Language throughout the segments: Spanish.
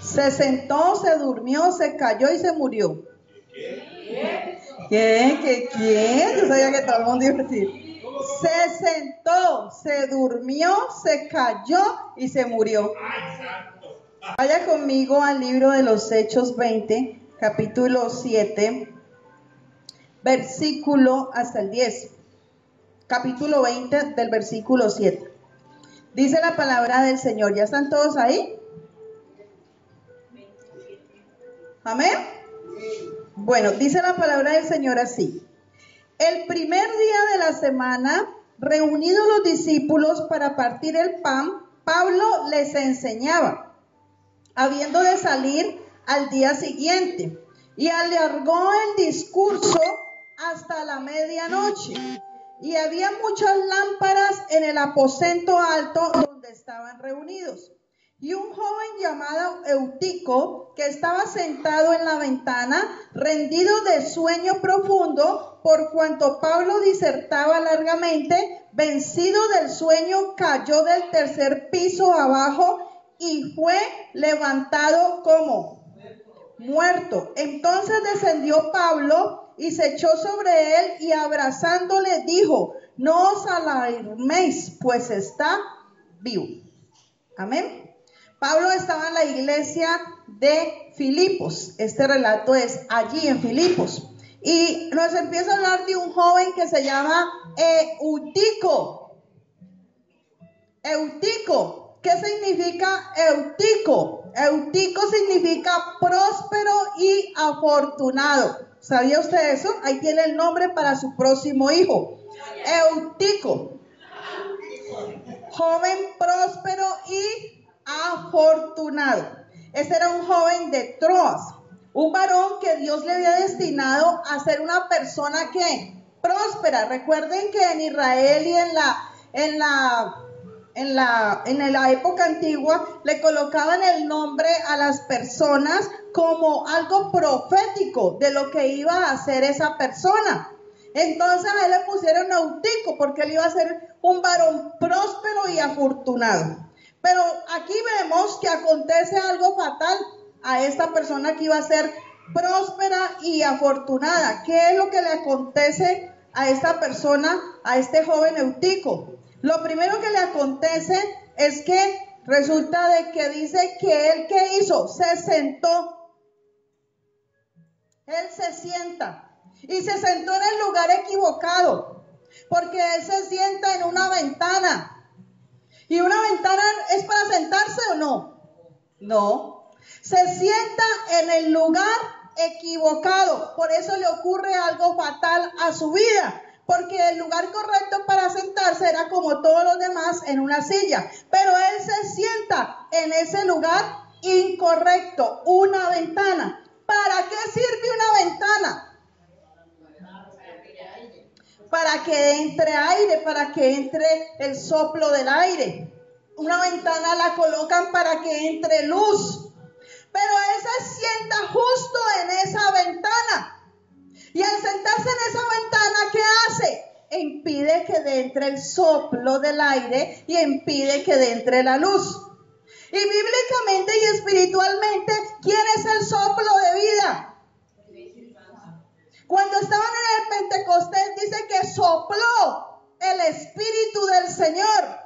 Se sentó, se durmió, se cayó y se murió. ¿Qué? ¿Quién? Yo sabía que todo el mundo iba a decir. Se sentó, se durmió, se cayó y se murió. Vaya conmigo al libro de los Hechos 20, capítulo 7, versículo hasta el 10. Capítulo 20 del versículo 7. Dice la palabra del Señor. ¿Ya están todos ahí? ¿Amén? Bueno, dice la palabra del Señor así. El primer día de la semana, reunidos los discípulos para partir el pan, Pablo les enseñaba, habiendo de salir al día siguiente, y alargó el discurso hasta la medianoche. Y había muchas lámparas en el aposento alto donde estaban reunidos. Y un joven llamado Eutico, que estaba sentado en la ventana, rendido de sueño profundo, por cuanto Pablo disertaba largamente, vencido del sueño, cayó del tercer piso abajo y fue levantado como muerto. Entonces descendió Pablo y se echó sobre él y abrazándole dijo: no os alarméis, pues está vivo. Amén. Pablo estaba en la iglesia de Filipos. Este relato es allí en Filipos. Y nos empieza a hablar de un joven que se llama Eutico. Eutico. ¿Qué significa Eutico? Eutico significa próspero y afortunado. ¿Sabía usted eso? Ahí tiene el nombre para su próximo hijo. Eutico. Joven próspero y afortunado. Este era un joven de Troas, un varón que Dios le había destinado a ser una persona que próspera. Recuerden que en Israel y en la época antigua le colocaban el nombre a las personas como algo profético de lo que iba a hacer esa persona. Entonces a él le pusieron Eutico porque él iba a ser un varón próspero y afortunado. Pero aquí vemos que acontece algo fatal a esta persona que iba a ser próspera y afortunada. ¿Qué es lo que le acontece a esta persona, a este joven Eutico? Lo primero que le acontece es que resulta de que dice que él, ¿qué hizo? Se sentó. Él se sienta. Y se sentó en el lugar equivocado, porque él se sienta en una ventana. ¿Y una ventana es para sentarse o no? No. Se sienta en el lugar equivocado. Por eso le ocurre algo fatal a su vida. Porque el lugar correcto para sentarse era como todos los demás en una silla. Pero él se sienta en ese lugar incorrecto, una ventana. ¿Para qué sirve una ventana? Para que entre aire, para que entre el soplo del aire. Una ventana la colocan para que entre luz. Pero él se sienta justo en esa ventana. Y al sentarse en esa ventana, ¿qué hace? Impide que entre el soplo del aire y impide que entre la luz. Y bíblicamente y espiritualmente, ¿quién es el soplo de vida? Cuando estaban en el Pentecostés dice que sopló el Espíritu del Señor.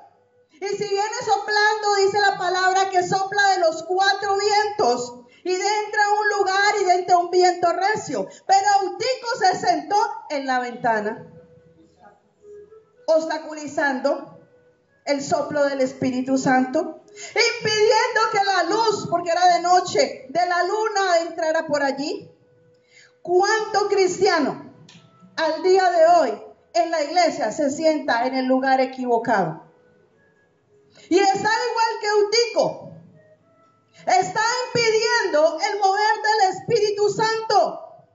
Y si viene soplando, dice la palabra que sopla de los cuatro vientos. Y entra a un lugar y entra un viento recio. Pero Eutico se sentó en la ventana, obstaculizando el soplo del Espíritu Santo, impidiendo que la luz, porque era de noche, de la luna entrara por allí. ¿Cuánto cristiano al día de hoy en la iglesia se sienta en el lugar equivocado? Y está igual que Eutico. Está impidiendo el mover del Espíritu Santo.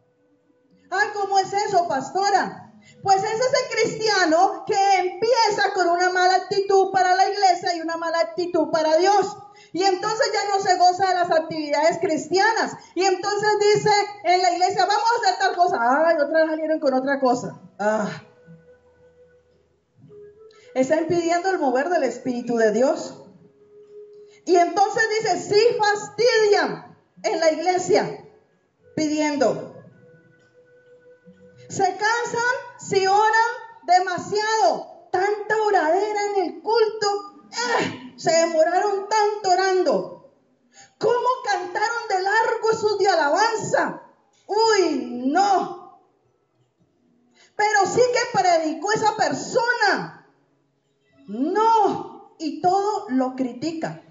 Ay, ¿cómo es eso, pastora? Pues es ese cristiano que empieza con una mala actitud para la iglesia y una mala actitud para Dios. Y entonces ya no se goza de las actividades cristianas. Y entonces dice en la iglesia, vamos a hacer tal cosa. Ay, otras salieron con otra cosa. Está impidiendo el mover del Espíritu de Dios. Y entonces dice, sí fastidio asfixian en la iglesia pidiendo. Se cansan si oran demasiado. Tanta oradera en el culto. Se demoraron tanto orando. ¿Cómo cantaron de largo esos de alabanza? Uy, no. Pero sí que predicó esa persona. No. Y todo lo critica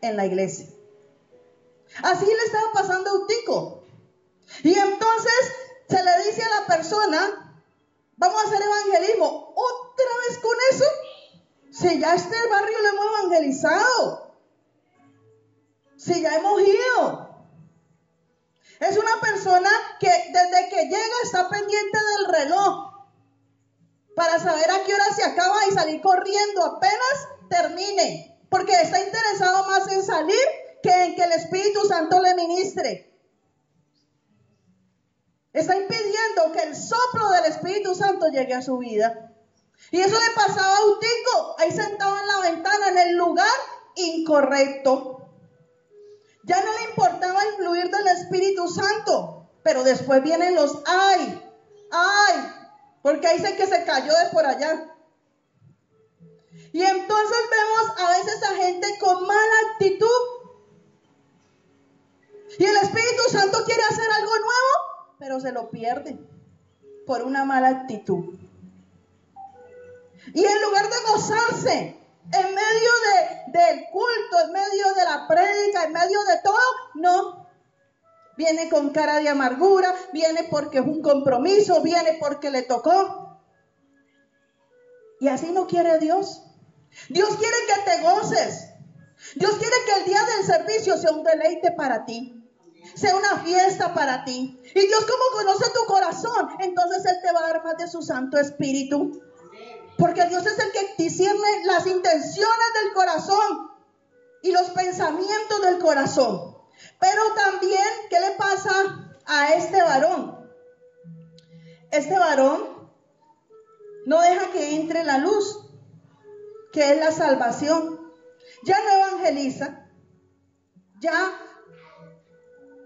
en la iglesia. Así le estaba pasando a Eutico. Y entonces se le dice a la persona, vamos a hacer evangelismo. ¿Otra vez con eso? Si ya este barrio lo hemos evangelizado. Si ya hemos ido. Es una persona que desde que llega está pendiente del reloj para saber a qué hora se acaba y salir corriendo apenas termine, porque está interesado más en salir que en que el Espíritu Santo le ministre. Está impidiendo que el soplo del Espíritu Santo llegue a su vida. Y eso le pasaba a Eutico, ahí sentado en la ventana, en el lugar incorrecto. Ya no le importaba el fluir del Espíritu Santo, pero después vienen los ay, porque ahí sé que se cayó de por allá. Y entonces vemos a veces a gente con mala actitud. Y el Espíritu Santo quiere hacer algo nuevo, pero se lo pierde por una mala actitud. Y en lugar de gozarse, en medio del culto, en medio de la prédica, en medio de todo, no. Viene con cara de amargura, viene porque es un compromiso, viene porque le tocó. Y así no quiere Dios. Dios quiere que te goces. Dios quiere que el día del servicio sea un deleite para ti. Sea una fiesta para ti. Y Dios, como conoce tu corazón, entonces Él te va a dar más de su Santo Espíritu. Porque Dios es el que discierne las intenciones del corazón y los pensamientos del corazón. Pero también, ¿qué le pasa a este varón? Este varón no deja que entre la luz, que es la salvación. Ya no evangeliza, ya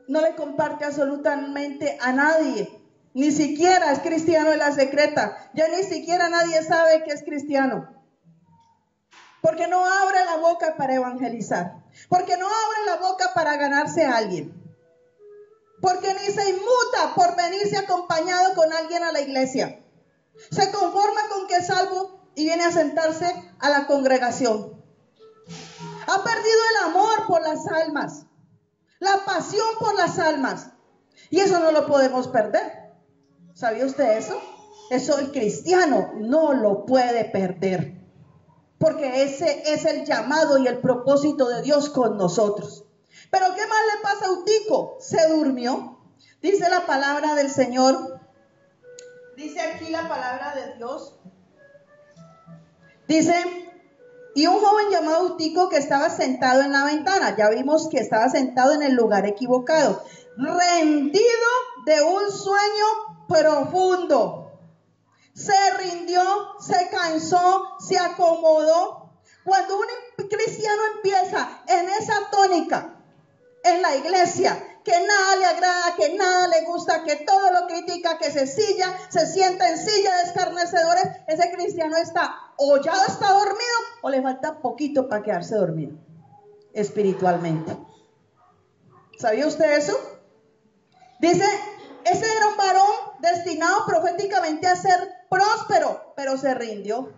no le comparte absolutamente a nadie. Ni siquiera es cristiano en la secreta. Ya ni siquiera nadie sabe que es cristiano. Porque no abre la boca para evangelizar. Porque no abre la boca para ganarse a alguien. Porque ni se inmuta por venirse acompañado con alguien a la iglesia. Se conforma con que es salvo y viene a sentarse a la congregación. Ha perdido el amor por las almas. La pasión por las almas. Y eso no lo podemos perder. ¿Sabía usted eso? Eso el cristiano no lo puede perder. Porque ese es el llamado y el propósito de Dios con nosotros. Pero ¿qué más le pasa a Eutico? Se durmió. Dice la palabra del Señor. Dice aquí la palabra de Dios. Dice, y un joven llamado Eutico que estaba sentado en la ventana. Ya vimos que estaba sentado en el lugar equivocado. Rendido de un sueño profundo. Se rindió, se cansó, se acomodó. Cuando un cristiano empieza en esa tónica, en la iglesia, que nada le agrada, que nada le gusta, que todo lo critica, que se sienta en silla de escarnecedores, ese cristiano está o ya está dormido o le falta poquito para quedarse dormido espiritualmente. ¿Sabía usted eso? Dice, ese era un varón destinado proféticamente a ser próspero, pero se rindió.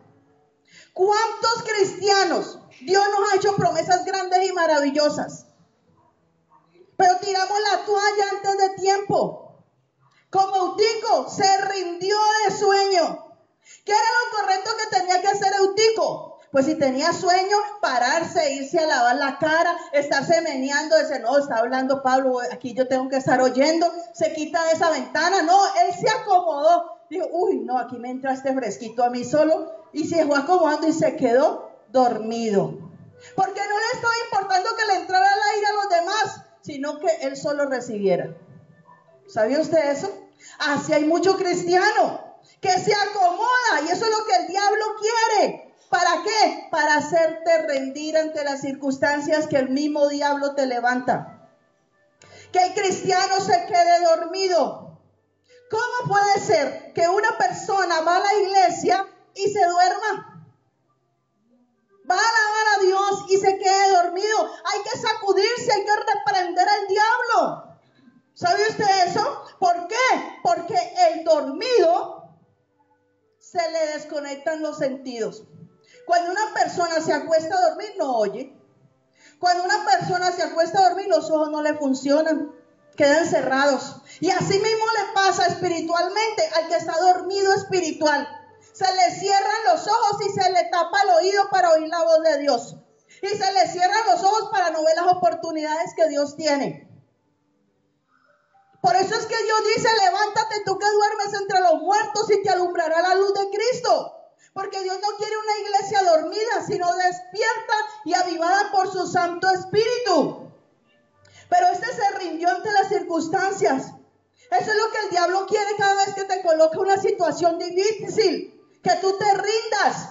¿Cuántos cristianos Dios nos ha hecho promesas grandes y maravillosas? Pero tiramos la toalla antes de tiempo. Como Eutico se rindió de sueño. ¿Qué era lo correcto que tenía que hacer Eutico? Pues si tenía sueño, pararse, irse a lavar la cara, estarse meneando, decir, no, está hablando Pablo, aquí yo tengo que estar oyendo, se quita de esa ventana. No, él se acomodó. Dijo, uy, no, aquí me entra este fresquito a mí solo. Y se fue acomodando y se quedó dormido. Porque no le estaba importando que le entrara el aire a los demás, sino que él solo recibiera. ¿Sabía usted eso? Así hay mucho cristiano que se acomoda y eso es lo que el diablo quiere. ¿Para qué? Para hacerte rendir ante las circunstancias que el mismo diablo te levanta. que el cristiano se quede dormido. ¿Cómo puede ser que una persona va a la iglesia y se duerma? Va a alabar a Dios y se quede dormido. Hay que sacudirse, hay que reprender al diablo. ¿Sabe usted eso? ¿Por qué? Porque el dormido se le desconectan los sentidos. Cuando una persona se acuesta a dormir, no oye. Cuando una persona se acuesta a dormir, los ojos no le funcionan, quedan cerrados. Y así mismo le pasa espiritualmente al que está dormido espiritual. Se le cierran los ojos y se le tapa el oído para oír la voz de Dios. Y se le cierran los ojos para no ver las oportunidades que Dios tiene. Por eso es que Dios dice, levántate tú que duermes entre los muertos y te alumbrará la luz de Cristo. Porque Dios no quiere una iglesia dormida, sino despierta y avivada por su Santo Espíritu. Pero este se rindió ante las circunstancias. Eso es lo que el diablo quiere cada vez que te coloca una situación difícil. Que tú te rindas.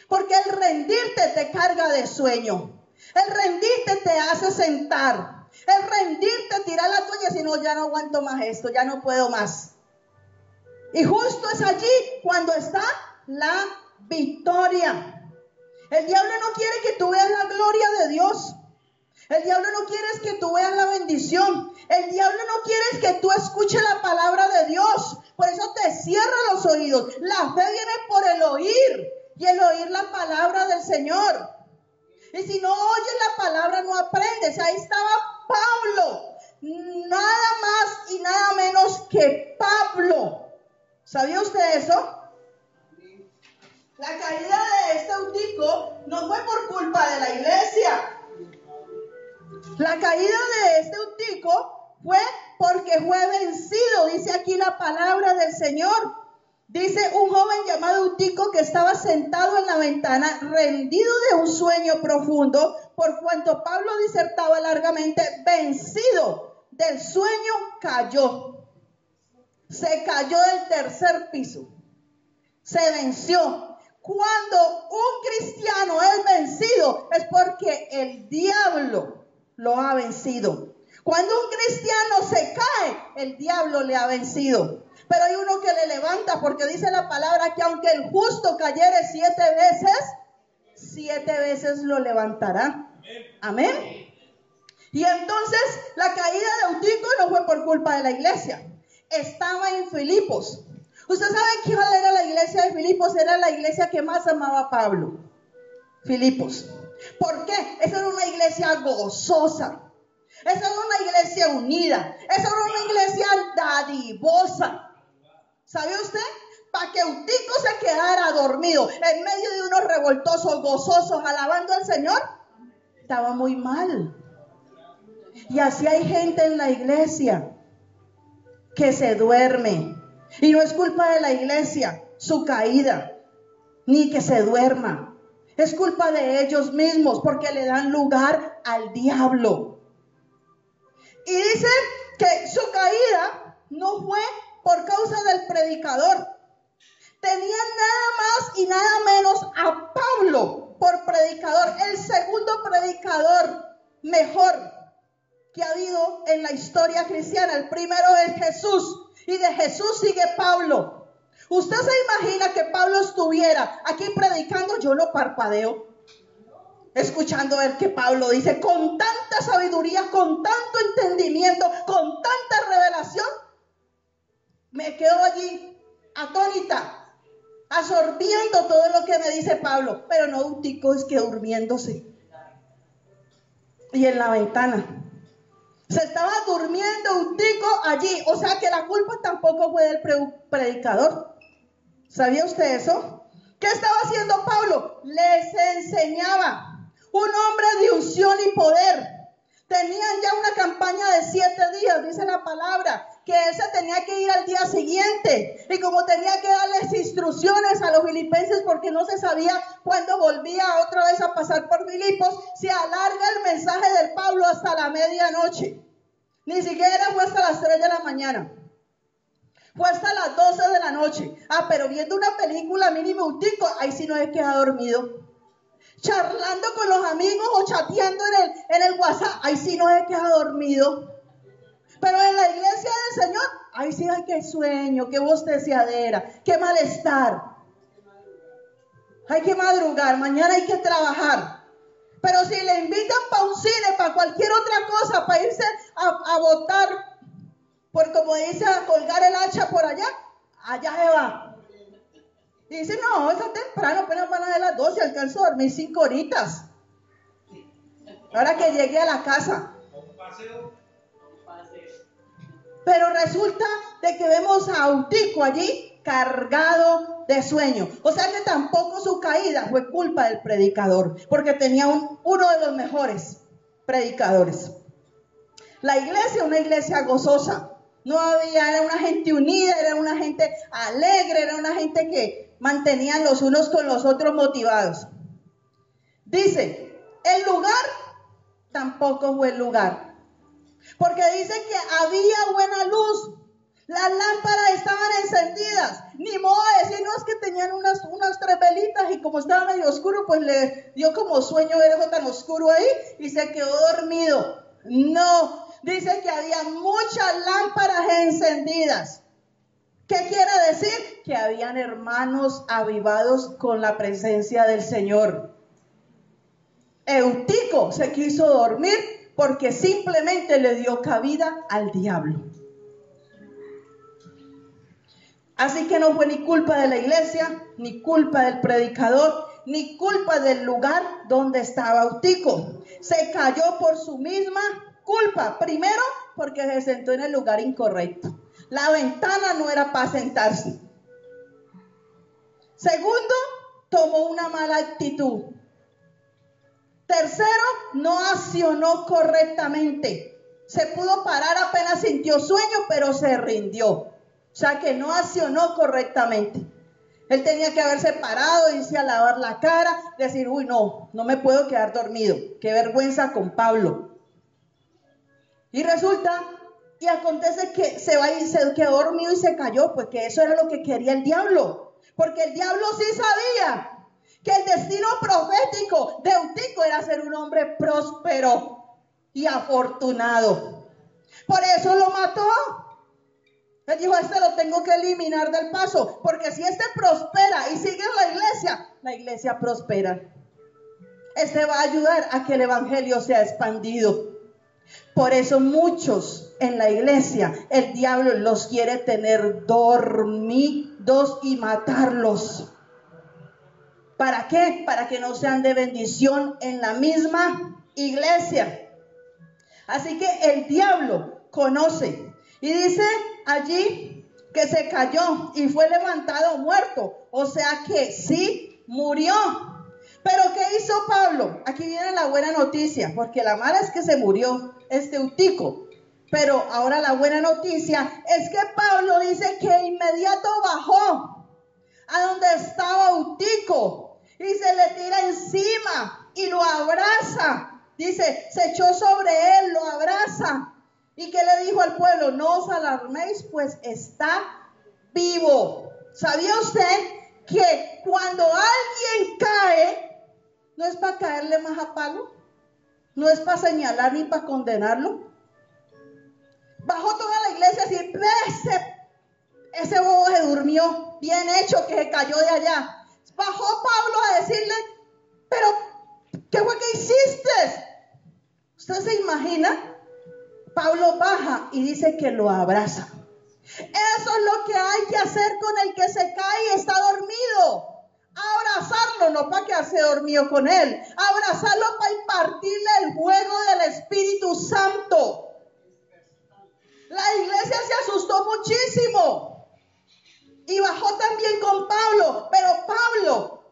Porque el rendirte te carga de sueño. El rendirte te hace sentar. El rendirte, tirar la toalla, si no, ya no aguanto más esto, ya no puedo más. Y justo es allí cuando está la victoria. El diablo no quiere que tú veas la gloria de Dios. El diablo no quiere que tú veas la bendición. El diablo no quiere que tú escuches la palabra de Dios. Por eso te cierra los oídos. La fe viene por el oír. Y el oír la palabra del Señor. Y si no oyes la palabra, no aprendes. Ahí estaba Pablo. Nada más y nada menos que Pablo. ¿Sabía usted eso? La caída de este Eutico no fue por culpa de la iglesia. La caída de este Eutico fue porque fue vencido. Dice aquí la palabra del Señor. Dice un joven llamado Eutico que estaba sentado en la ventana, rendido de un sueño profundo, por cuanto Pablo disertaba largamente, vencido del sueño, cayó. Se cayó del tercer piso. Se venció. Cuando un cristiano es vencido, es porque el diablo lo ha vencido. Cuando un cristiano se cae, el diablo le ha vencido. Pero hay uno que le levanta, porque dice la palabra que aunque el justo cayere 7 veces lo levantará. Amén. Y entonces la caída de Eutico no fue por culpa de la iglesia. Estaba en Filipos. ¿Usted sabe cuál era la iglesia de Filipos? Era la iglesia que más amaba a Pablo. Filipos. ¿Por qué? Esa era una iglesia gozosa. Esa era una iglesia unida. Esa era una iglesia dadivosa. ¿Sabe usted? Para que Eutico se quedara dormido en medio de unos revoltosos, gozosos, alabando al Señor, estaba muy mal. Y así hay gente en la iglesia que se duerme. Y no es culpa de la iglesia su caída, ni que se duerma. Es culpa de ellos mismos porque le dan lugar al diablo. Y dice que su caída no fue por causa del predicador. Tenían nada más y nada menos a Pablo por predicador, el segundo predicador mejor que ha habido en la historia cristiana. El primero es Jesús y de Jesús sigue Pablo. ¿Usted se imagina que Pablo estuviera aquí predicando? Yo no parpadeo escuchando ver que Pablo dice con tanta sabiduría, con tanto entendimiento, con tanta revelación. Me quedo allí atónita, absorbiendo todo lo que me dice Pablo. Pero no Eutico, es que durmiéndose. Y en la ventana. Se estaba durmiendo Eutico allí. O sea que la culpa tampoco fue del predicador. ¿Sabía usted eso? ¿Qué estaba haciendo Pablo? Les enseñaba. Un hombre de unción y poder. Tenían ya una campaña de 7 días, dice la palabra, que él se tenía que ir al día siguiente. Y como tenía que darles instrucciones a los filipenses porque no se sabía cuándo volvía otra vez a pasar por Filipos, se alarga el mensaje del Pablo hasta la medianoche. Ni siquiera fue hasta las 3 de la mañana. Fue hasta las 12 de la noche. Pero viendo una película mínimo Eutico, ahí sí no se queda dormido. Charlando con los amigos o chateando en el WhatsApp, ahí sí no se queda dormido. Pero en la iglesia del Señor, ay sí, ay qué sueño, qué bosteciadera, qué malestar. Hay que madrugar, mañana hay que trabajar. Pero si le invitan para un cine, para cualquier otra cosa, para irse a votar, por como dice, a colgar el hacha por allá, allá se va. Y dice, no, está temprano, apenas van a dar las 12, alcanzo a dormir 5 horitas. Ahora que llegué a la casa. Pero resulta de que vemos a Eutico allí cargado de sueño. O sea que tampoco su caída fue culpa del predicador, porque tenía uno de los mejores predicadores. La iglesia, una iglesia gozosa. No había, era una gente unida, era una gente alegre, era una gente que mantenían los unos con los otros motivados. Dice, el lugar tampoco fue el lugar. Porque dice que había buena luz. Las lámparas estaban encendidas. Ni modo de decir, no, es que tenían unas 3 velitas y como estaba medio oscuro, pues le dio como sueño ver eso tan oscuro ahí y se quedó dormido. No, dice que había muchas lámparas encendidas. ¿Qué quiere decir? Que habían hermanos avivados con la presencia del Señor. Eutico se quiso dormir porque simplemente le dio cabida al diablo. Así que no fue ni culpa de la iglesia, ni culpa del predicador, ni culpa del lugar donde estaba Eutico. Se cayó por su misma culpa. Primero, porque se sentó en el lugar incorrecto. La ventana no era para sentarse. Segundo, tomó una mala actitud. Tercero, no accionó correctamente. Se pudo parar, apenas sintió sueño, pero se rindió. O sea que no accionó correctamente. Él tenía que haberse parado, irse a lavar la cara, decir, uy, no me puedo quedar dormido. Qué vergüenza con Pablo. Y resulta, y acontece que se va y se quedó dormido y se cayó, pues que eso era lo que quería el diablo. Porque el diablo sí sabía que el destino profético de Eutico era ser un hombre próspero y afortunado. Por eso lo mató. Él dijo, este lo tengo que eliminar del paso, porque si este prospera y sigue en la iglesia prospera. Este va a ayudar a que el evangelio sea expandido. Por eso muchos en la iglesia, el diablo los quiere tener dormidos y matarlos. ¿Para qué? Para que no sean de bendición en la misma iglesia. Así que el diablo conoce. Y dice allí que se cayó y fue levantado muerto. O sea que sí murió. Pero ¿qué hizo Pablo? Aquí viene la buena noticia, porque la mala es que se murió Eutico. Pero ahora la buena noticia es que Pablo dice que inmediato bajó a donde estaba Eutico y se le tira encima y lo abraza. Dice, se echó sobre él, lo abraza. ¿Y qué le dijo al pueblo? No os alarméis, pues está vivo. ¿Sabía usted que cuando alguien cae, no es para caerle más a palo? No es para señalar ni para condenarlo. Bajó toda la iglesia así, ese bobo se durmió, bien hecho que se cayó de allá. Bajó Pablo a decirle, pero ¿qué fue que hiciste? ¿Usted se imagina? Pablo baja y dice que lo abraza. Eso es lo que hay que hacer con el que se cae y está dormido. Abrazarlo, no para quedarse dormido con él. Abrazarlo para impartirle el juego del Espíritu Santo. La iglesia se asustó muchísimo. Y bajó también con Pablo. Pero Pablo,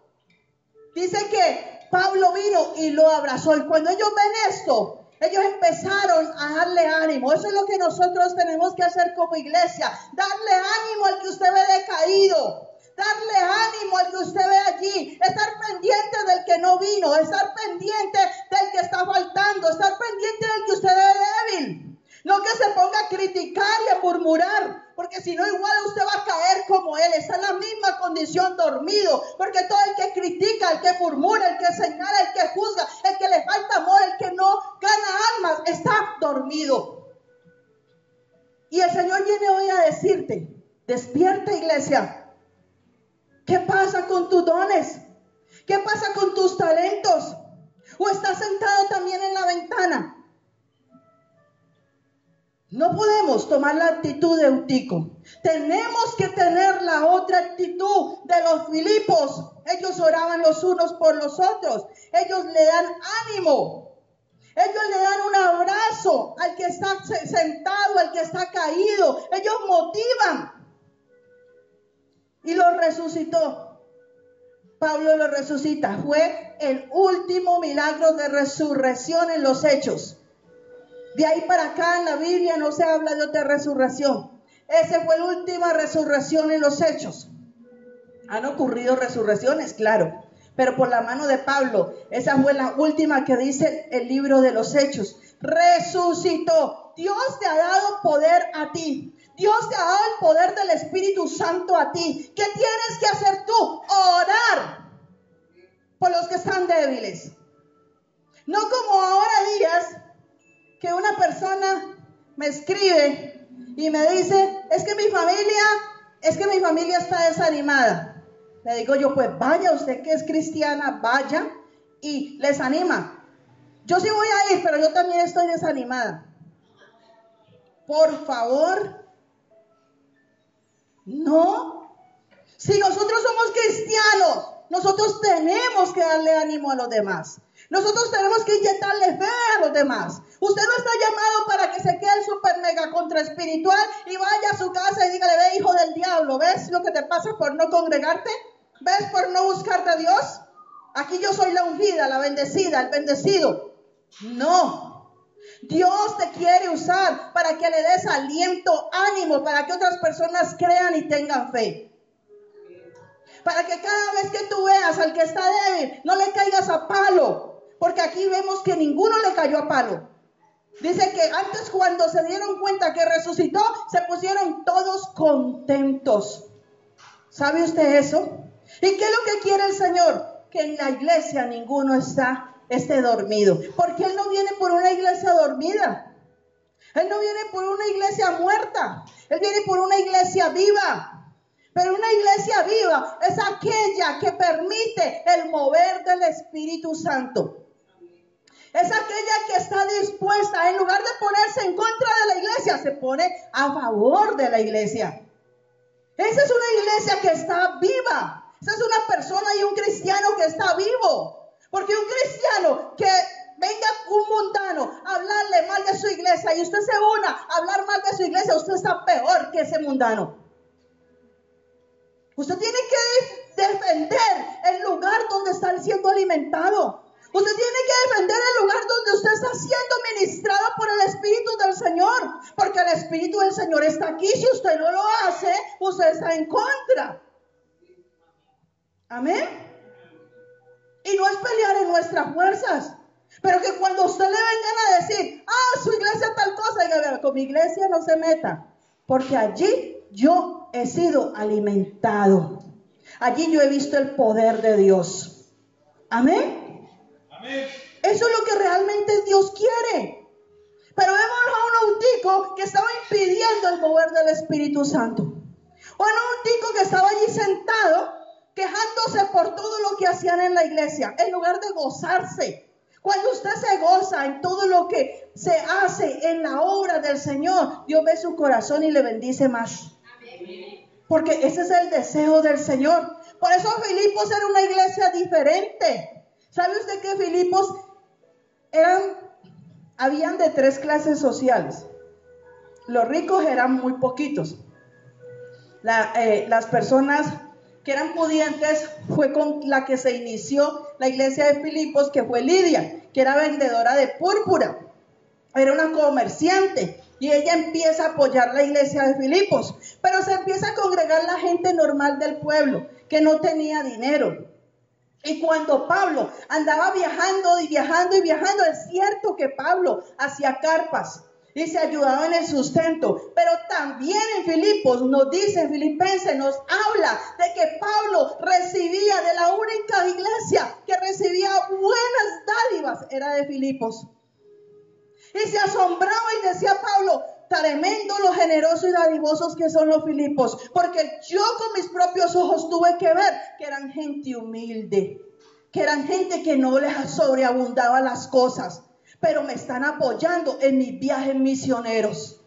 dice que Pablo vino y lo abrazó. Y cuando ellos ven esto, ellos empezaron a darle ánimo. Eso es lo que nosotros tenemos que hacer como iglesia. Darle ánimo al que usted ve decaído. Darle ánimo al que usted ve allí. Estar pendiente del que no vino. Estar pendiente del que está faltando. Estar pendiente del que usted ve débil. No que se ponga a criticar y a murmurar. Porque si no, igual usted va a caer como él. Está en la misma condición, dormido. Porque todo el que critica, el que murmura, el que señala, el que juzga, el que le falta amor, el que no gana almas, está dormido. Y el Señor viene hoy a decirte, despierta, iglesia. ¿Qué pasa con tus dones? ¿Qué pasa con tus talentos? ¿O estás sentado también en la ventana? No podemos tomar la actitud de Eutico. Tenemos que tener la otra actitud de los Filipos. Ellos oraban los unos por los otros. Ellos le dan ánimo. Ellos le dan un abrazo al que está sentado, al que está caído. Ellos motivan. Y lo resucitó. Pablo lo resucita. Fue el último milagro de resurrección en los Hechos. De ahí para acá en la Biblia no se habla de otra resurrección. Esa fue la última resurrección en los Hechos. Han ocurrido resurrecciones, claro, pero por la mano de Pablo. Esa fue la última que dice el libro de los Hechos. Resucitó. Dios te ha dado poder a ti. Dios te ha dado el poder del Espíritu Santo a ti. ¿Qué tienes que hacer tú? Orar por los que están débiles. No como ahora días que una persona me escribe y me dice, es que mi familia está desanimada. Le digo yo, pues vaya, usted que es cristiana, vaya y les anima. Yo sí voy a ir, pero yo también estoy desanimada. Por favor, no. Si nosotros somos cristianos, nosotros tenemos que darle ánimo a los demás. Nosotros tenemos que inyectarle fe a los demás. Usted no está llamado para que se quede super mega contra espiritual y vaya a su casa y dígale, ve hijo del diablo, ¿ves lo que te pasa por no congregarte? ¿Ves por no buscarte a Dios? Aquí yo soy la ungida, la bendecida, el bendecido. No. Dios te quiere usar para que le des aliento, ánimo, para que otras personas crean y tengan fe. Para que cada vez que tú veas al que está débil, no le caigas a palo. Porque aquí vemos que ninguno le cayó a palo. Dice que antes, cuando se dieron cuenta que resucitó, se pusieron todos contentos. ¿Sabe usted eso? ¿Y qué es lo que quiere el Señor? Que en la iglesia ninguno esté dormido. Porque Él no viene por una iglesia dormida. Él no viene por una iglesia muerta. Él viene por una iglesia viva. Pero una iglesia viva es aquella que permite el mover del Espíritu Santo. Es aquella que está dispuesta, en lugar de ponerse en contra de la iglesia, se pone a favor de la iglesia. Esa es una iglesia que está viva. Esa es una persona y un cristiano que está vivo. Porque un cristiano que venga un mundano a hablarle mal de su iglesia y usted se una a hablar mal de su iglesia, usted está peor que ese mundano. Usted tiene que defender el lugar donde está siendo alimentado. Usted tiene que defender el lugar donde usted está siendo ministrado por el Espíritu del Señor. Porque el Espíritu del Señor está aquí. Si usted no lo hace, usted está en contra. Amén. Y no es pelear en nuestras fuerzas. Pero que cuando usted le vengan a decir, su iglesia tal cosa, diga, con mi iglesia no se meta. Porque allí yo he sido alimentado. Allí yo he visto el poder de Dios. Amén. Eso es lo que realmente Dios quiere. Pero vemos a un Eutico que estaba impidiendo el mover del Espíritu Santo. O un Eutico que estaba allí sentado quejándose por todo lo que hacían en la iglesia, en lugar de gozarse. Cuando usted se goza en todo lo que se hace en la obra del Señor, Dios ve su corazón y le bendice más. Porque ese es el deseo del Señor. Por eso Filipos era una iglesia diferente. ¿Sabe usted que Filipos habían de 3 clases sociales? Los ricos eran muy poquitos. Las personas que eran pudientes fue con la que se inició la iglesia de Filipos, que fue Lidia, que era vendedora de púrpura. Era una comerciante y ella empieza a apoyar la iglesia de Filipos. Pero se empieza a congregar la gente normal del pueblo, que no tenía dinero. Y cuando Pablo andaba viajando y viajando y viajando, es cierto que Pablo hacía carpas y se ayudaba en el sustento. Pero también en Filipos nos dice, en Filipenses nos habla de que Pablo recibía de la única iglesia que recibía buenas dádivas, era de Filipos. Y se asombraba y decía Pablo, Tremendo lo generosos y dadivosos que son los Filipos, porque yo con mis propios ojos tuve que ver que eran gente humilde, que eran gente que no les sobreabundaba las cosas, pero me están apoyando en mis viajes misioneros,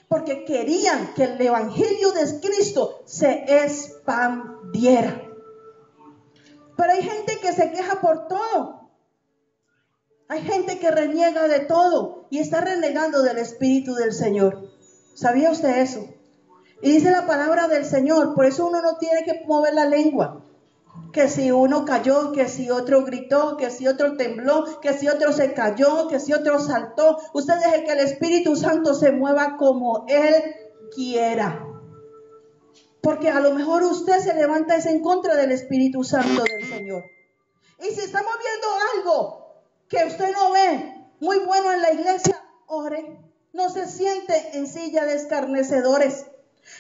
porque querían que el evangelio de Cristo se expandiera. Pero hay gente que se queja por todo. Hay gente que reniega de todo y está renegando del Espíritu del Señor. ¿Sabía usted eso? Y dice la palabra del Señor, por eso uno no tiene que mover la lengua. Que si uno cayó, que si otro gritó, que si otro tembló, que si otro se cayó, que si otro saltó. Usted deje que el Espíritu Santo se mueva como Él quiera. Porque a lo mejor usted se levanta en contra del Espíritu Santo del Señor. Y si estamos viendo algo que usted no ve muy bueno en la iglesia, ore. No se siente en silla de escarnecedores.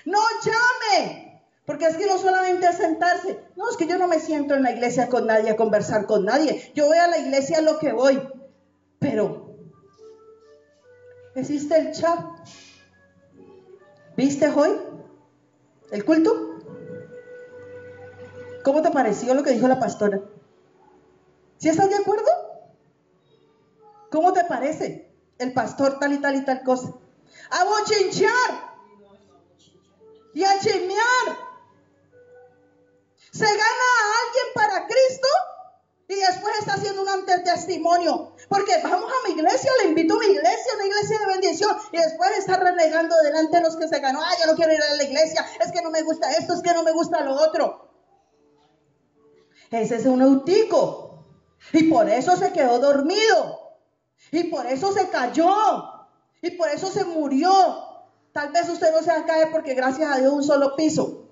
No llame. Porque es que no solamente es sentarse. No, es que yo no me siento en la iglesia con nadie a conversar con nadie. Yo voy a la iglesia a lo que voy. Pero existe el chat. ¿Viste hoy el culto? ¿Cómo te pareció lo que dijo la pastora? ¿Sí estás de acuerdo? ¿Cómo te parece el pastor tal y tal y tal cosa? A bochinchar y a chismear. Se gana a alguien para Cristo y después está haciendo un antitestimonio. Porque vamos a mi iglesia, le invito a mi iglesia, una iglesia de bendición. Y después está renegando delante de los que se ganó. Yo no quiero ir a la iglesia, es que no me gusta esto, es que no me gusta lo otro. Ese es un eutico. Y por eso se quedó dormido. Y por eso se cayó. Y por eso se murió. Tal vez usted no se va a caer porque gracias a Dios un solo piso.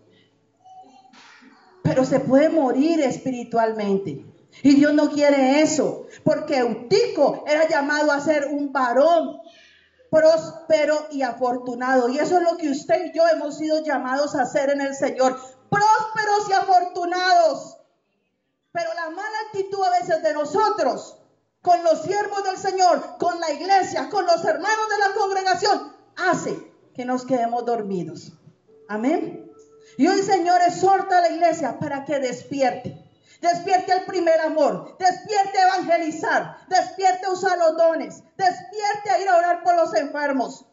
Pero se puede morir espiritualmente. Y Dios no quiere eso. Porque Eutico era llamado a ser un varón próspero y afortunado. Y eso es lo que usted y yo hemos sido llamados a hacer en el Señor. Prósperos y afortunados. Pero la mala actitud a veces de nosotros, con los siervos del Señor, con la iglesia, con los hermanos de la congregación, hace que nos quedemos dormidos. Amén. Y hoy, Señor, exhorta a la iglesia para que despierte. Despierte el primer amor. Despierte a evangelizar. Despierte a usar los dones. Despierte a ir a orar por los enfermos.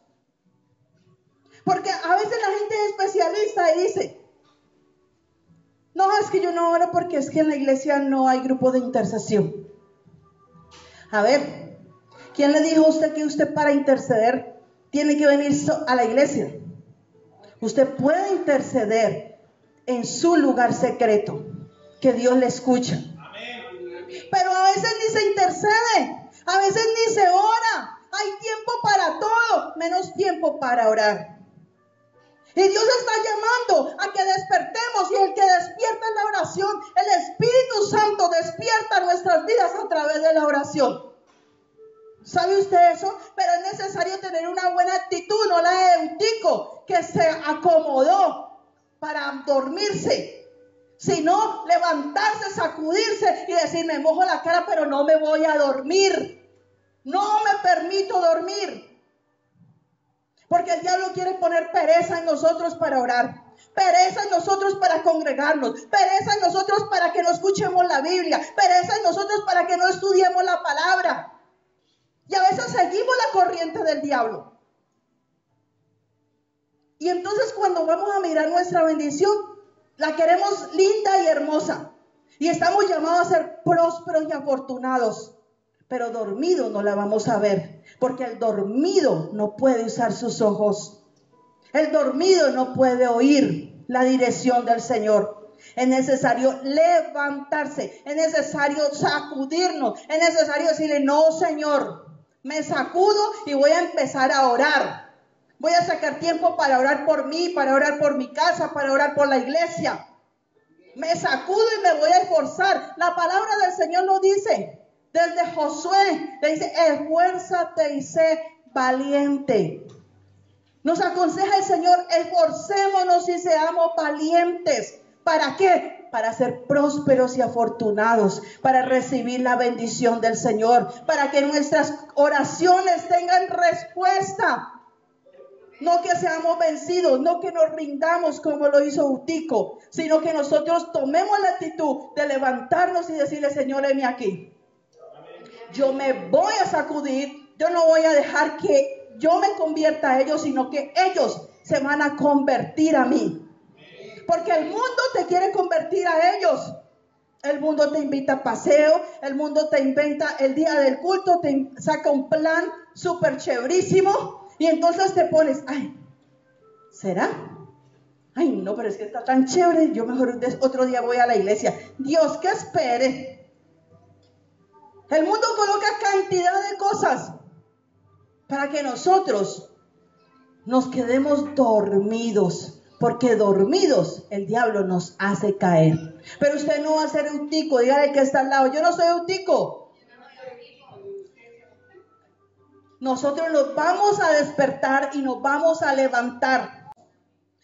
Porque a veces la gente es especialista y dice: no, es que yo no oro porque es que en la iglesia no hay grupo de intercesión. A ver, ¿quién le dijo a usted que usted para interceder tiene que venir a la iglesia? Usted puede interceder en su lugar secreto, que Dios le escucha. Pero a veces ni se intercede, a veces ni se ora. Hay tiempo para todo, menos tiempo para orar. Y Dios está llamando a que despertemos, y el que despierta en la oración, el Espíritu Santo despierta nuestras vidas a través de la oración. ¿Sabe usted eso? Pero es necesario tener una buena actitud, no la de Eutico, que se acomodó para dormirse, sino levantarse, sacudirse y decir: me mojo la cara, pero no me voy a dormir. No me permito dormir. Porque el diablo quiere poner pereza en nosotros para orar, pereza en nosotros para congregarnos, pereza en nosotros para que no escuchemos la Biblia, pereza en nosotros para que no estudiemos la palabra. Y a veces seguimos la corriente del diablo. Y entonces cuando vamos a mirar nuestra bendición, la queremos linda y hermosa. Y estamos llamados a ser prósperos y afortunados. Pero dormido no la vamos a ver. Porque el dormido no puede usar sus ojos. El dormido no puede oír la dirección del Señor. Es necesario levantarse. Es necesario sacudirnos. Es necesario decirle: no, Señor, me sacudo y voy a empezar a orar. Voy a sacar tiempo para orar por mí, para orar por mi casa, para orar por la iglesia. Me sacudo y me voy a esforzar. La palabra del Señor nos dice, desde Josué, le dice: esfuérzate y sé valiente. Nos aconseja el Señor: esforcémonos y seamos valientes. ¿Para qué? Para ser prósperos y afortunados, para recibir la bendición del Señor, para que nuestras oraciones tengan respuesta. No que seamos vencidos, no que nos rindamos como lo hizo Eutico, sino que nosotros tomemos la actitud de levantarnos y decirle, Señor, heme aquí. Yo me voy a sacudir, yo no voy a dejar que yo me convierta a ellos, sino que ellos se van a convertir a mí. Porque el mundo te quiere convertir a ellos. El mundo te invita a paseo, el mundo te inventa el día del culto, te saca un plan súper chéverísimo y entonces te pones, ay, ¿será? Ay, no, pero es que está tan chévere, yo mejor otro día voy a la iglesia. Dios, que espere. El mundo coloca cantidad de cosas para que nosotros nos quedemos dormidos. Porque dormidos el diablo nos hace caer. Pero usted no va a ser Eutico. Dígale que está al lado. Yo no soy Eutico. Nosotros nos vamos a despertar y nos vamos a levantar.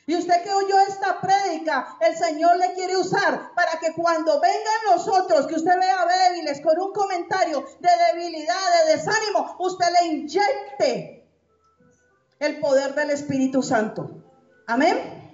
Y usted que oyó esta prédica, el Señor le quiere usar para que cuando vengan nosotros, que usted vea débiles con un comentario de debilidad, de desánimo, usted le inyecte el poder del Espíritu Santo. Amén.